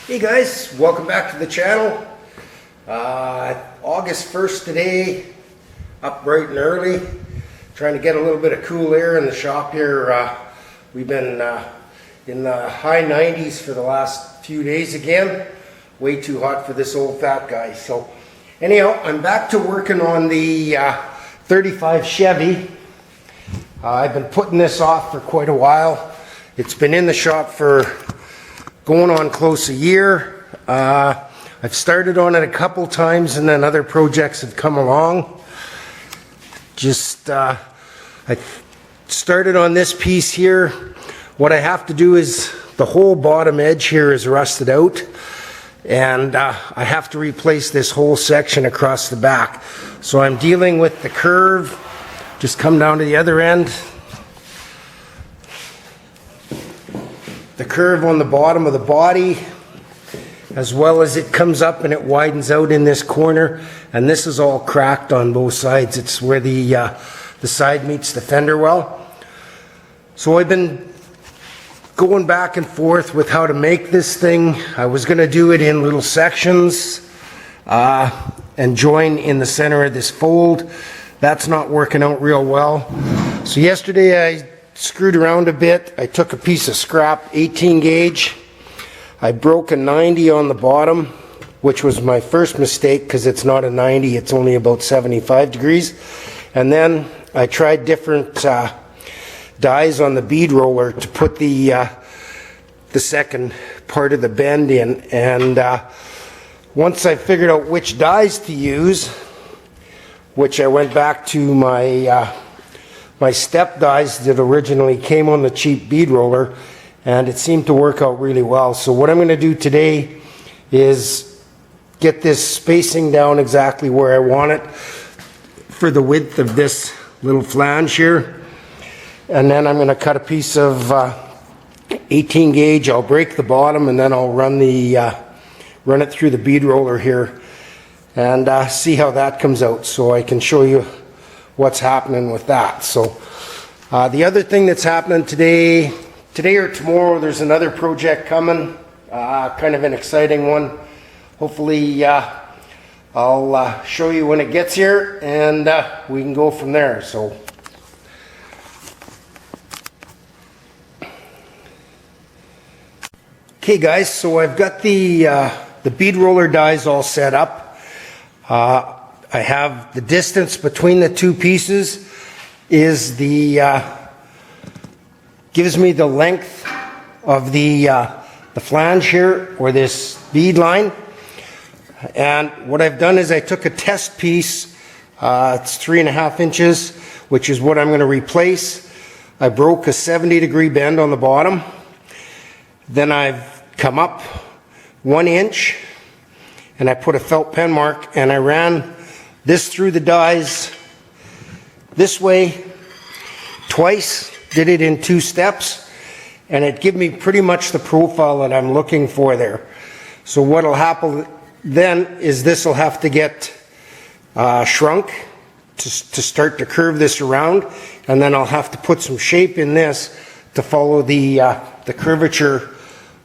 Hey guys, welcome back to the channel. August 1st today, up bright and early, trying to get a little bit of cool air in the shop here. We've been in the high 90s for the last few days again. Way too hot for this old fat guy. So anyhow, I'm back to working on the 35 Chevy. I've been putting this off for quite a while. It's been in the shop for going on close a year. I've started on it a couple times and then other projects have come along. I started on this piece here. What I have to do is the whole bottom edge here is rusted out, and I have to replace this whole section across the back. So I'm dealing with the curve. Just come down to the other end. The curve on the bottom of the body, as well as it comes up and it widens out in this corner, and this is all cracked on both sides. It's where the side meets the fender well. So I've been going back and forth with how to make this thing. I was going to do it in little sections and join in the center of this fold. That's not working out real well. So yesterday I screwed around a bit. I took a piece of scrap 18 gauge. I broke a 90 on the bottom, which was my first mistake because it's not a 90, it's only about 75 degrees. And then I tried different dies on the bead roller to put the second part of the bend in. And once I figured out which dies to use, which I went back to my step dies that originally came on the cheap bead roller, and it seemed to work out really well. So what I'm going to do today is get this spacing down exactly where I want it for the width of this little flange here, and then I'm going to cut a piece of 18 gauge. I'll break the bottom and then I'll run it through the bead roller here and see how that comes out, so I can show you what's happening with that. So the other thing that's happening today or tomorrow, there's another project coming, kind of an exciting one. Hopefully I'll show you when it gets here, and we can go from there. So okay guys, so I've got the bead roller dies all set up. I have the distance between the two pieces is gives me the length of the flange here, or this bead line. And what I've done is I took a test piece, it's 3.5 inches, which is what I'm going to replace. I broke a 70-degree bend on the bottom. Then I've come up 1 inch and I put a felt pen mark, and I ran this through the dies this way twice, did it in 2 steps, and it gave me pretty much the profile that I'm looking for there. So what'll happen then is this will have to get shrunk to start to curve this around, and then I'll have to put some shape in this to follow the curvature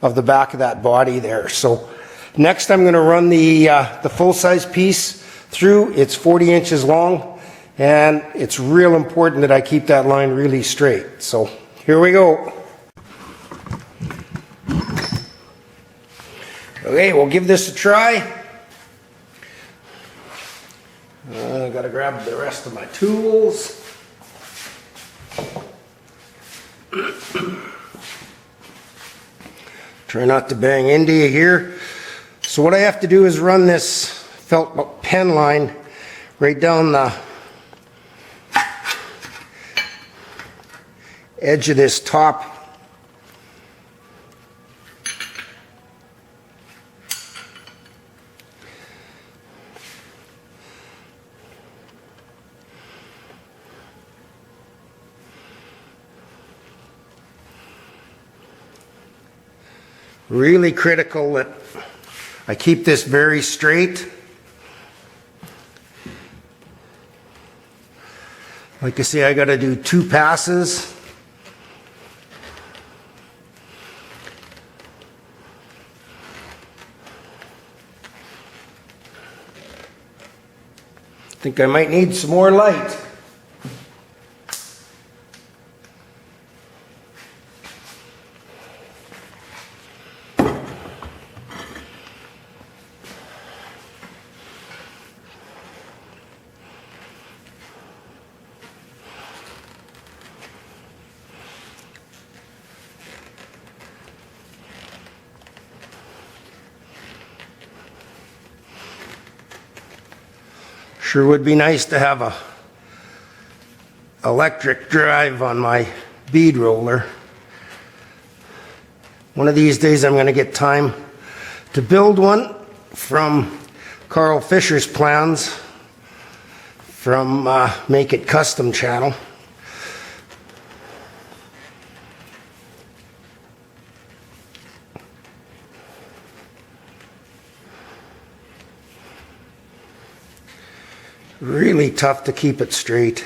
of the back of that body there. So next I'm going to run the full-size piece through. It's 40 inches long, and it's real important that I keep that line really straight. So here we go. Okay, we'll give this a try. I gotta grab the rest of my tools. Try not to bang into you here. So what I have to do is run this felt pen line right down the edge of this top. Really critical that I keep this very straight. Like I say, I got to do 2 passes. think I might need some more light. Sure would be nice to have a electric drive on my bead roller. One of these days I'm going to get time to build one from Carl Fisher's plans from Make It Custom channel. Really tough to keep it straight.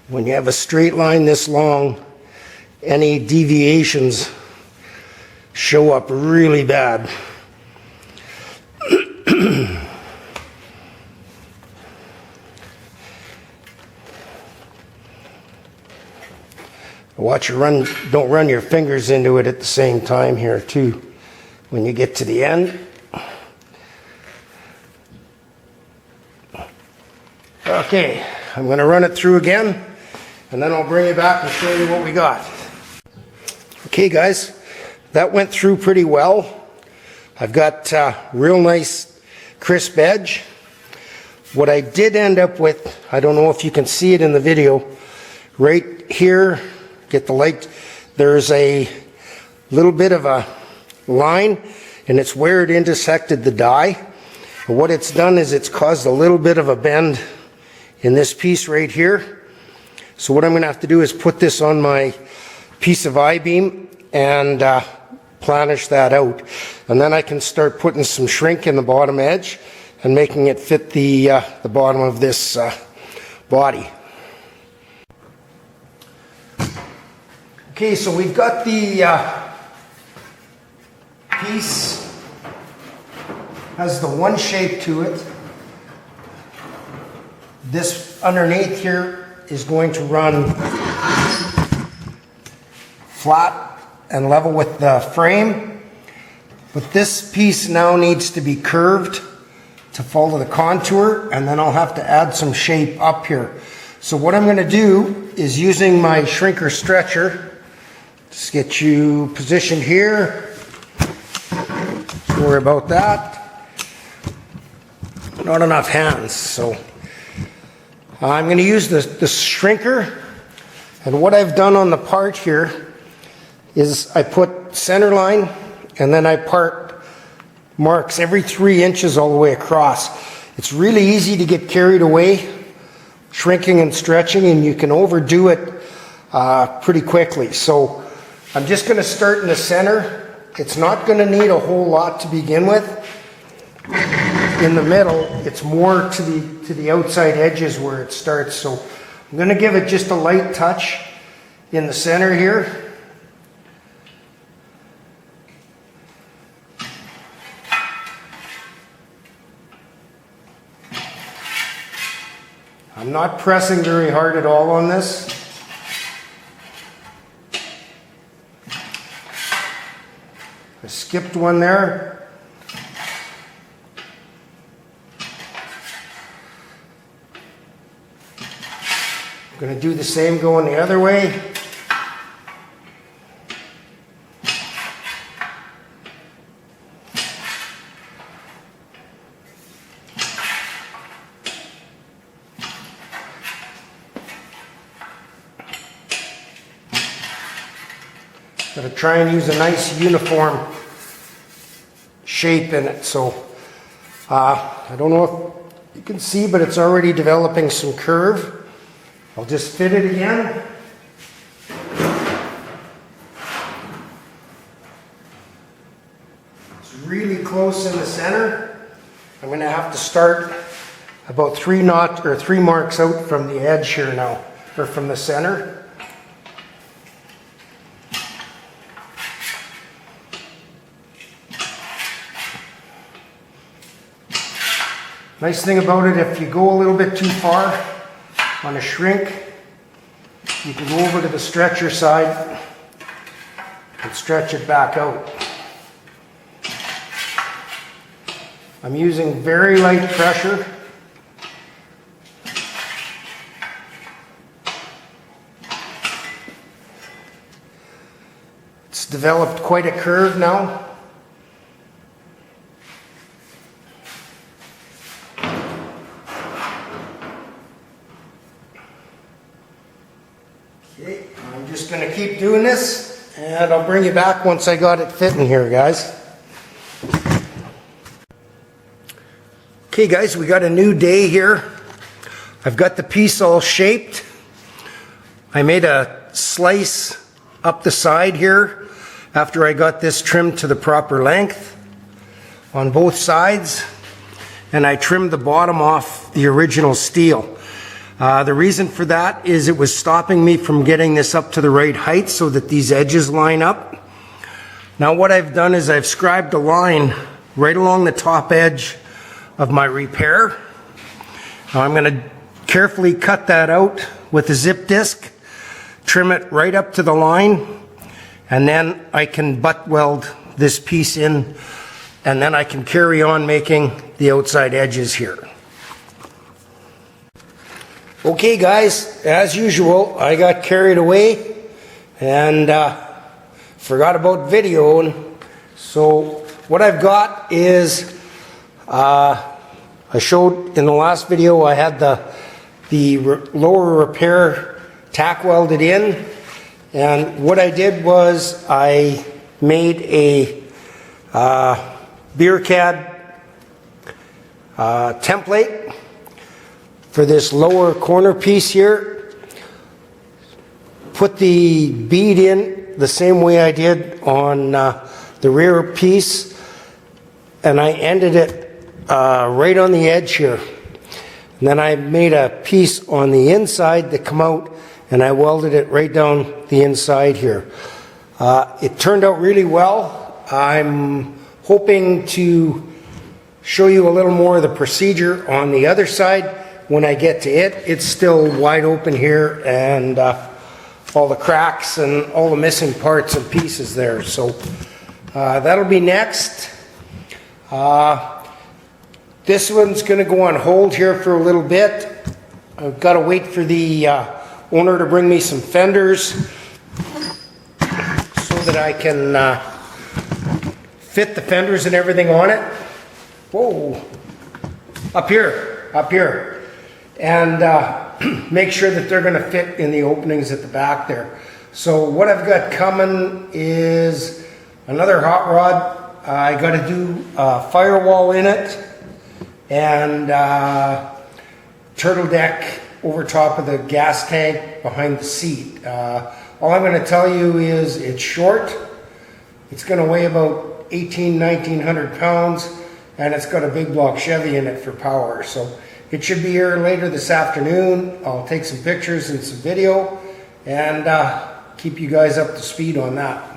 When you have a straight line this long, any deviations show up really bad. Watch you don't run your fingers into it at the same time here too. When you get to the end. Okay, I'm going to run it through again, and then I'll bring you back and show you what we got. Okay guys, that went through pretty well. I've got real nice crisp edge. What I did end up with, I don't know if you can see it in the video, right here, get the light, there's a little bit of a line, and it's where it intersected the die. And what it's done is it's caused a little bit of a bend in this piece right here. So what I'm going to have to do is put this on my piece of I-beam and planish that out, and then I can start putting some shrink in the bottom edge and making it fit the bottom of this body. Okay, so we've got the piece has the one shape to it. This underneath here is going to run flat and level with the frame, but this piece now needs to be curved to follow the contour, and then I'll have to add some shape up here. So what I'm going to do is, using my shrinker stretcher, just get you positioned here. Don't worry about that. Not enough hands, so I'm going to use the shrinker, and what I've done on the part here is I put center line, and then I part marks every 3 inches all the way across. It's really easy to get carried away shrinking and stretching, and you can overdo it pretty quickly. So I'm just going to start in the center. It's not going to need a whole lot to begin with. In the middle, it's more to the outside edges where it starts. So I'm going to give it just a light touch in the center here. I'm not pressing very hard at all on this. I skipped one there. I'm going to do the same going the other way. Got to try and use a nice uniform shape in it. So I don't know if you can see, but it's already developing some curve. I'll just fit it again. It's really close in the center. I'm going to have to start about 3 marks out from the edge here now, or from the center. Nice thing about it, if you go a little bit too far on a shrink, you can go over to the stretcher side and stretch it back out. I'm using very light pressure. It's developed quite a curve now. Okay, I'm just going to keep doing this, and I'll bring you back once I got it fitting here, guys. Okay guys, we got a new day here. I've got the piece all shaped. I made a slice up the side here after I got this trimmed to the proper length on both sides, and I trimmed the bottom off the original steel. The reason for that is it was stopping me from getting this up to the right height so that these edges line up. Now what I've done is I've scribed a line right along the top edge of my repair. Now I'm going to carefully cut that out with a zip disc, trim it right up to the line, and then I can butt weld this piece in, and then I can carry on making the outside edges here. Okay guys, as usual, I got carried away and forgot about videoing. So what I've got is I showed in the last video I had the lower repair tack welded in, and what I did was I made a beer cad template for this lower corner piece here. Put the bead in the same way I did on the rear piece, and I ended it right on the edge here. And then I made a piece on the inside that come out, and I welded it right down the inside here. It turned out really well. I'm hoping to show you a little more of the procedure on the other side when I get to it. It's still wide open here, and all the cracks and all the missing parts and pieces there. So that'll be next. This one's going to go on hold here for a little bit. I've got to wait for the owner to bring me some fenders so that I can fit the fenders and everything on it. Whoa, up here. And make sure that they're going to fit in the openings at the back there. So what I've got coming is another hot rod. I got to do a firewall in it, and turtle deck over top of the gas tank behind the seat. All I'm going to tell you is it's short. It's going to weigh about 1900 pounds, and it's got a big block Chevy in it for power. So it should be here later this afternoon. I'll take some pictures and some video and keep you guys up to speed on that.